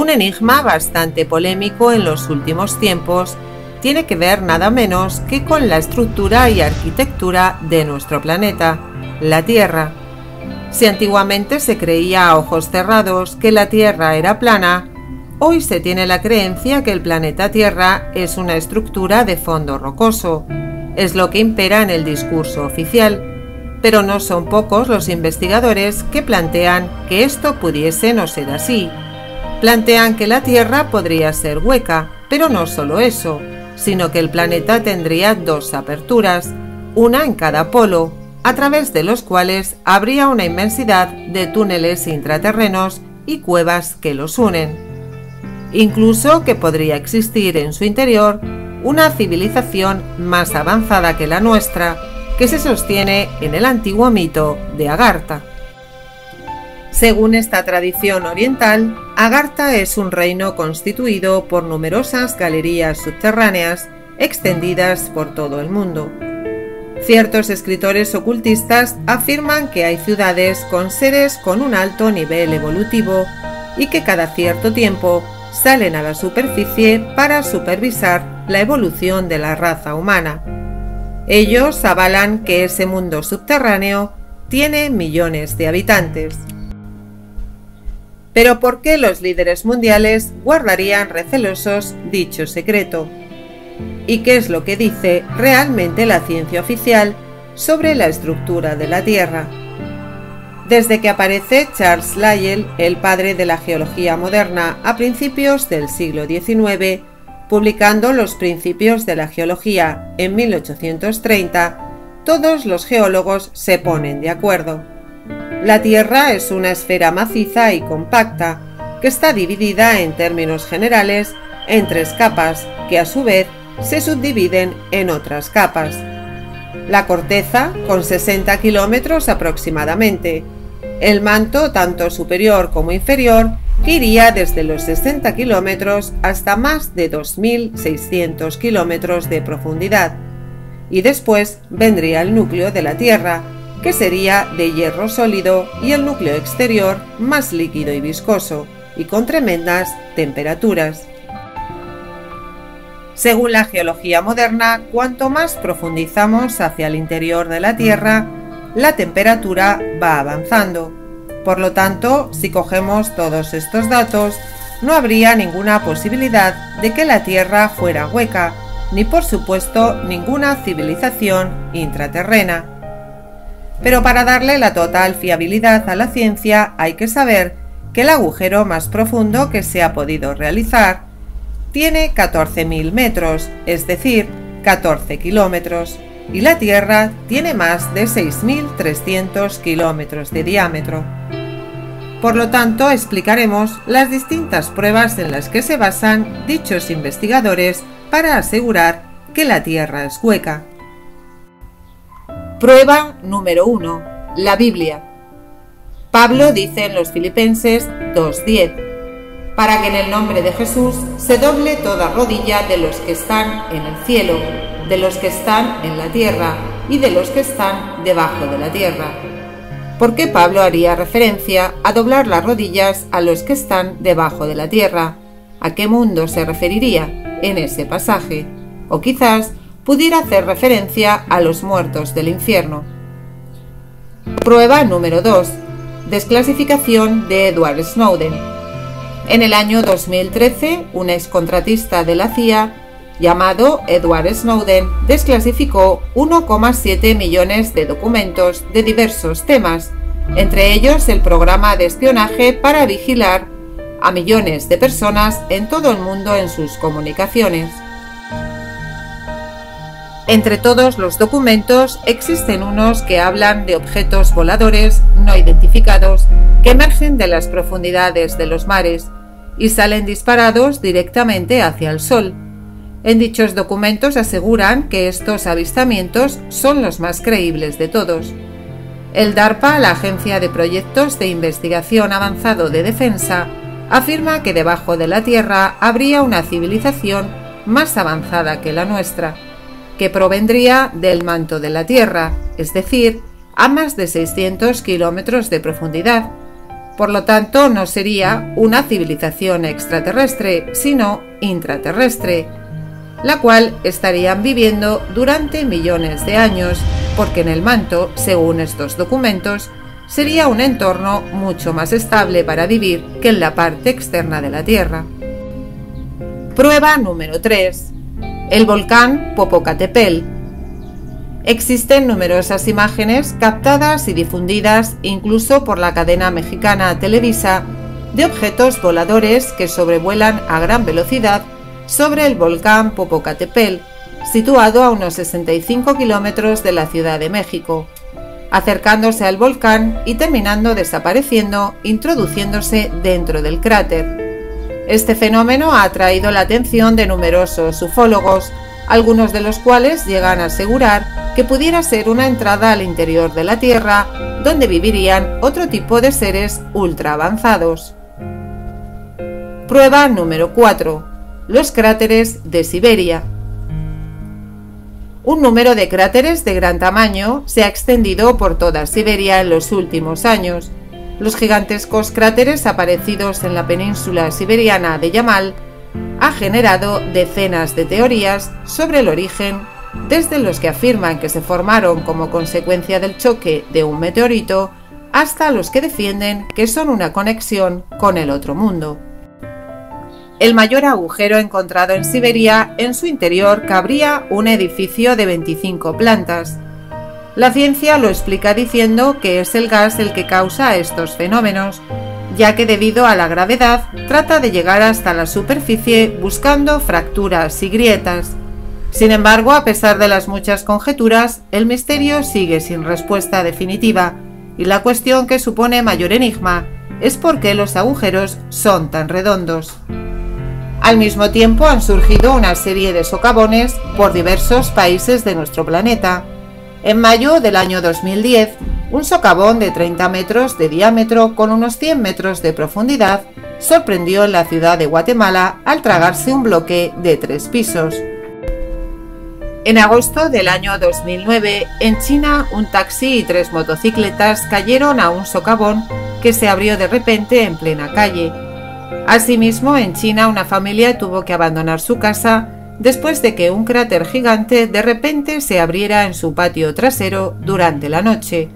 Un enigma bastante polémico en los últimos tiempos tiene que ver nada menos que con la estructura y arquitectura de nuestro planeta, la Tierra. Si antiguamente se creía a ojos cerrados que la Tierra era plana, hoy se tiene la creencia que el planeta Tierra es una estructura de fondo rocoso. Es lo que impera en el discurso oficial, pero no son pocos los investigadores que plantean que esto pudiese no ser así. Plantean que la Tierra podría ser hueca, pero no solo eso, sino que el planeta tendría dos aperturas, una en cada polo, a través de los cuales habría una inmensidad de túneles intraterrenos y cuevas que los unen. Incluso que podría existir en su interior una civilización más avanzada que la nuestra, que se sostiene en el antiguo mito de Agartha. Según esta tradición oriental, Agartha es un reino constituido por numerosas galerías subterráneas extendidas por todo el mundo. Ciertos escritores ocultistas afirman que hay ciudades con seres con un alto nivel evolutivo y que cada cierto tiempo salen a la superficie para supervisar la evolución de la raza humana. Ellos avalan que ese mundo subterráneo tiene millones de habitantes. Pero ¿por qué los líderes mundiales guardarían recelosos dicho secreto? ¿Y qué es lo que dice realmente la ciencia oficial sobre la estructura de la Tierra? Desde que aparece Charles Lyell, el padre de la geología moderna, a principios del siglo XIX, publicando los Principios de la Geología en 1830, todos los geólogos se ponen de acuerdo. La Tierra es una esfera maciza y compacta, que está dividida en términos generales en tres capas, que a su vez se subdividen en otras capas. La corteza, con 60 kilómetros aproximadamente. El manto, tanto superior como inferior, que iría desde los 60 kilómetros hasta más de 2.600 kilómetros de profundidad. Y después vendría el núcleo de la Tierra, que sería de hierro sólido, y el núcleo exterior más líquido y viscoso, y con tremendas temperaturas. Según la geología moderna, cuanto más profundizamos hacia el interior de la Tierra, la temperatura va avanzando. Por lo tanto, si cogemos todos estos datos, no habría ninguna posibilidad de que la Tierra fuera hueca, ni por supuesto ninguna civilización intraterrena. Pero para darle la total fiabilidad a la ciencia hay que saber que el agujero más profundo que se ha podido realizar tiene 14.000 metros, es decir, 14 kilómetros, y la Tierra tiene más de 6.300 kilómetros de diámetro. Por lo tanto, explicaremos las distintas pruebas en las que se basan dichos investigadores para asegurar que la Tierra es hueca. Prueba número 1. La Biblia. Pablo dice en los Filipenses 2:10, para que en el nombre de Jesús se doble toda rodilla de los que están en el cielo, de los que están en la tierra y de los que están debajo de la tierra. ¿Por qué Pablo haría referencia a doblar las rodillas a los que están debajo de la tierra? ¿A qué mundo se referiría en ese pasaje? O quizás pudiera hacer referencia a los muertos del infierno. Prueba número 2. Desclasificación de Edward Snowden. En el año 2013, un excontratista de la CIA llamado Edward Snowden desclasificó 1,7 millones de documentos de diversos temas, entre ellos el programa de espionaje para vigilar a millones de personas en todo el mundo en sus comunicaciones. Entre todos los documentos existen unos que hablan de objetos voladores no identificados que emergen de las profundidades de los mares y salen disparados directamente hacia el Sol. En dichos documentos aseguran que estos avistamientos son los más creíbles de todos. El DARPA, la Agencia de Proyectos de Investigación Avanzado de Defensa, afirma que debajo de la Tierra habría una civilización más avanzada que la nuestra, que provendría del manto de la Tierra, es decir, a más de 600 kilómetros de profundidad, Por lo tanto, no sería una civilización extraterrestre, sino intraterrestre, la cual estarían viviendo durante millones de años, porque en el manto, según estos documentos, sería un entorno mucho más estable para vivir que en la parte externa de la Tierra. Prueba número 3. El volcán Popocatépetl. Existen numerosas imágenes captadas y difundidas incluso por la cadena mexicana Televisa de objetos voladores que sobrevuelan a gran velocidad sobre el volcán Popocatépetl, situado a unos 65 kilómetros de la Ciudad de México, acercándose al volcán y terminando desapareciendo, introduciéndose dentro del cráter. Este fenómeno ha atraído la atención de numerosos ufólogos, algunos de los cuales llegan a asegurar que pudiera ser una entrada al interior de la Tierra, donde vivirían otro tipo de seres ultra avanzados. Prueba número 4. Los cráteres de Siberia. Un número de cráteres de gran tamaño se ha extendido por toda Siberia en los últimos años. Los gigantescos cráteres aparecidos en la península siberiana de Yamal ha generado decenas de teorías sobre el origen, desde los que afirman que se formaron como consecuencia del choque de un meteorito, hasta los que defienden que son una conexión con el otro mundo. El mayor agujero encontrado en Siberia, en su interior cabría un edificio de 25 plantas. La ciencia lo explica diciendo que es el gas el que causa estos fenómenos, ya que debido a la gravedad trata de llegar hasta la superficie buscando fracturas y grietas. Sin embargo, a pesar de las muchas conjeturas, el misterio sigue sin respuesta definitiva, y la cuestión que supone mayor enigma es por qué los agujeros son tan redondos. Al mismo tiempo han surgido una serie de socavones por diversos países de nuestro planeta. En mayo del año 2010, un socavón de 30 metros de diámetro con unos 100 metros de profundidad sorprendió en la ciudad de Guatemala al tragarse un bloque de 3 pisos. En agosto del año 2009, en China, un taxi y 3 motocicletas cayeron a un socavón que se abrió de repente en plena calle. Asimismo, en China, una familia tuvo que abandonar su casa después de que un cráter gigante de repente se abriera en su patio trasero durante la noche.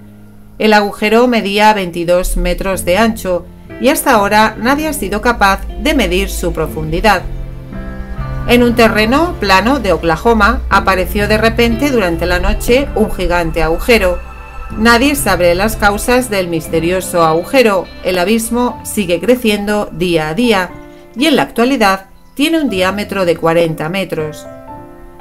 El agujero medía 22 metros de ancho y hasta ahora nadie ha sido capaz de medir su profundidad. En un terreno plano de Oklahoma apareció de repente durante la noche un gigante agujero. Nadie sabe las causas del misterioso agujero. El abismo sigue creciendo día a día y en la actualidad tiene un diámetro de 40 metros.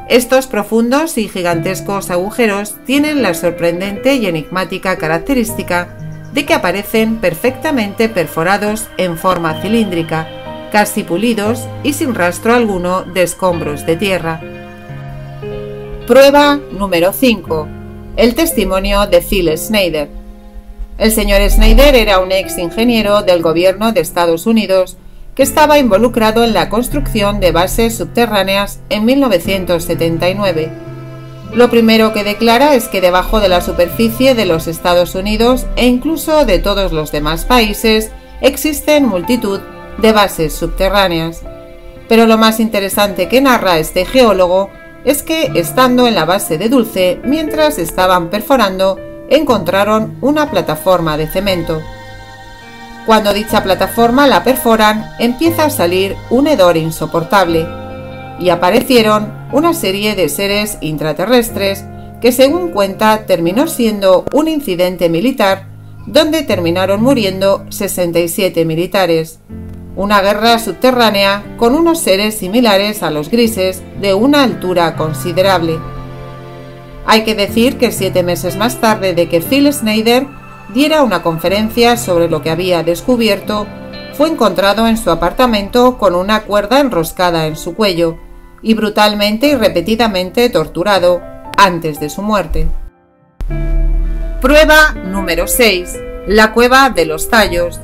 Estos profundos y gigantescos agujeros tienen la sorprendente y enigmática característica de que aparecen perfectamente perforados en forma cilíndrica, casi pulidos y sin rastro alguno de escombros de tierra. Prueba número 5. El testimonio de Phil Schneider. El señor Schneider era un ex ingeniero del gobierno de Estados Unidos que estaba involucrado en la construcción de bases subterráneas en 1979. Lo primero que declara es que debajo de la superficie de los Estados Unidos e incluso de todos los demás países existen multitud de bases subterráneas. Pero lo más interesante que narra este geólogo es que, estando en la base de Dulce, mientras estaban perforando, encontraron una plataforma de cemento. Cuando dicha plataforma la perforan, empieza a salir un hedor insoportable, y aparecieron una serie de seres intraterrestres que, según cuenta, terminó siendo un incidente militar donde terminaron muriendo 67 militares. Una guerra subterránea con unos seres similares a los grises de una altura considerable. Hay que decir que 7 meses más tarde de que Phil Schneider diera una conferencia sobre lo que había descubierto, fue encontrado en su apartamento con una cuerda enroscada en su cuello y brutalmente y repetidamente torturado antes de su muerte. Prueba número 6. La cueva de los tallos.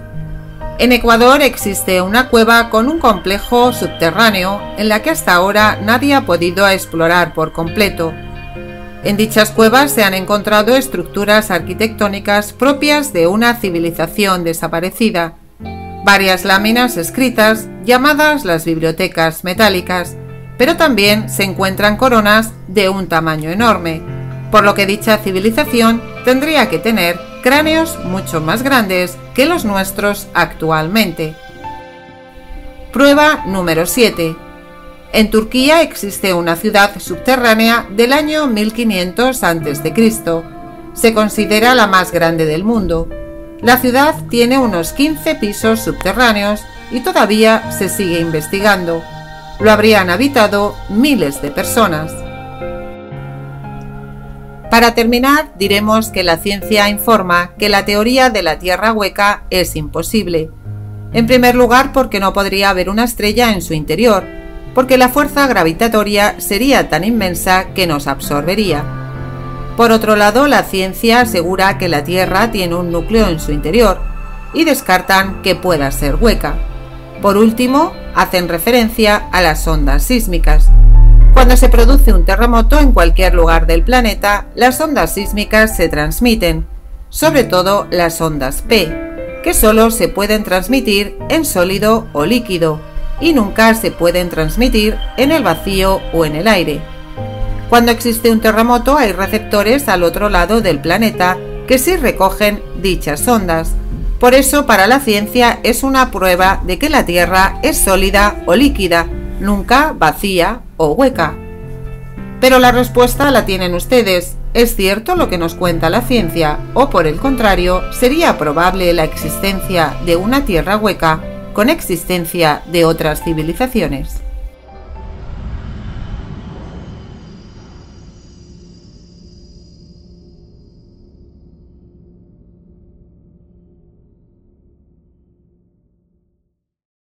En Ecuador existe una cueva con un complejo subterráneo en la que hasta ahora nadie ha podido explorar por completo. En dichas cuevas se han encontrado estructuras arquitectónicas propias de una civilización desaparecida, varias láminas escritas llamadas las bibliotecas metálicas, pero también se encuentran coronas de un tamaño enorme, por lo que dicha civilización tendría que tener cráneos mucho más grandes que los nuestros actualmente. Prueba número 7. En Turquía existe una ciudad subterránea del año 1500 a.C. Se considera la más grande del mundo. La ciudad tiene unos 15 pisos subterráneos y todavía se sigue investigando. Lo habrían habitado miles de personas. Para terminar, diremos que la ciencia informa que la teoría de la Tierra hueca es imposible. En primer lugar, porque no podría haber una estrella en su interior, porque la fuerza gravitatoria sería tan inmensa que nos absorbería. Por otro lado, la ciencia asegura que la Tierra tiene un núcleo en su interior y descartan que pueda ser hueca. Por último, hacen referencia a las ondas sísmicas. Cuando se produce un terremoto en cualquier lugar del planeta, las ondas sísmicas se transmiten, sobre todo las ondas P, que solo se pueden transmitir en sólido o líquido, y nunca se pueden transmitir en el vacío o en el aire. Cuando existe un terremoto hay receptores al otro lado del planeta que sí recogen dichas ondas. Por eso para la ciencia es una prueba de que la Tierra es sólida o líquida, nunca vacía o hueca. Pero la respuesta la tienen ustedes. ¿Es cierto lo que nos cuenta la ciencia? ¿O por el contrario, sería probable la existencia de una Tierra hueca con existencia de otras civilizaciones?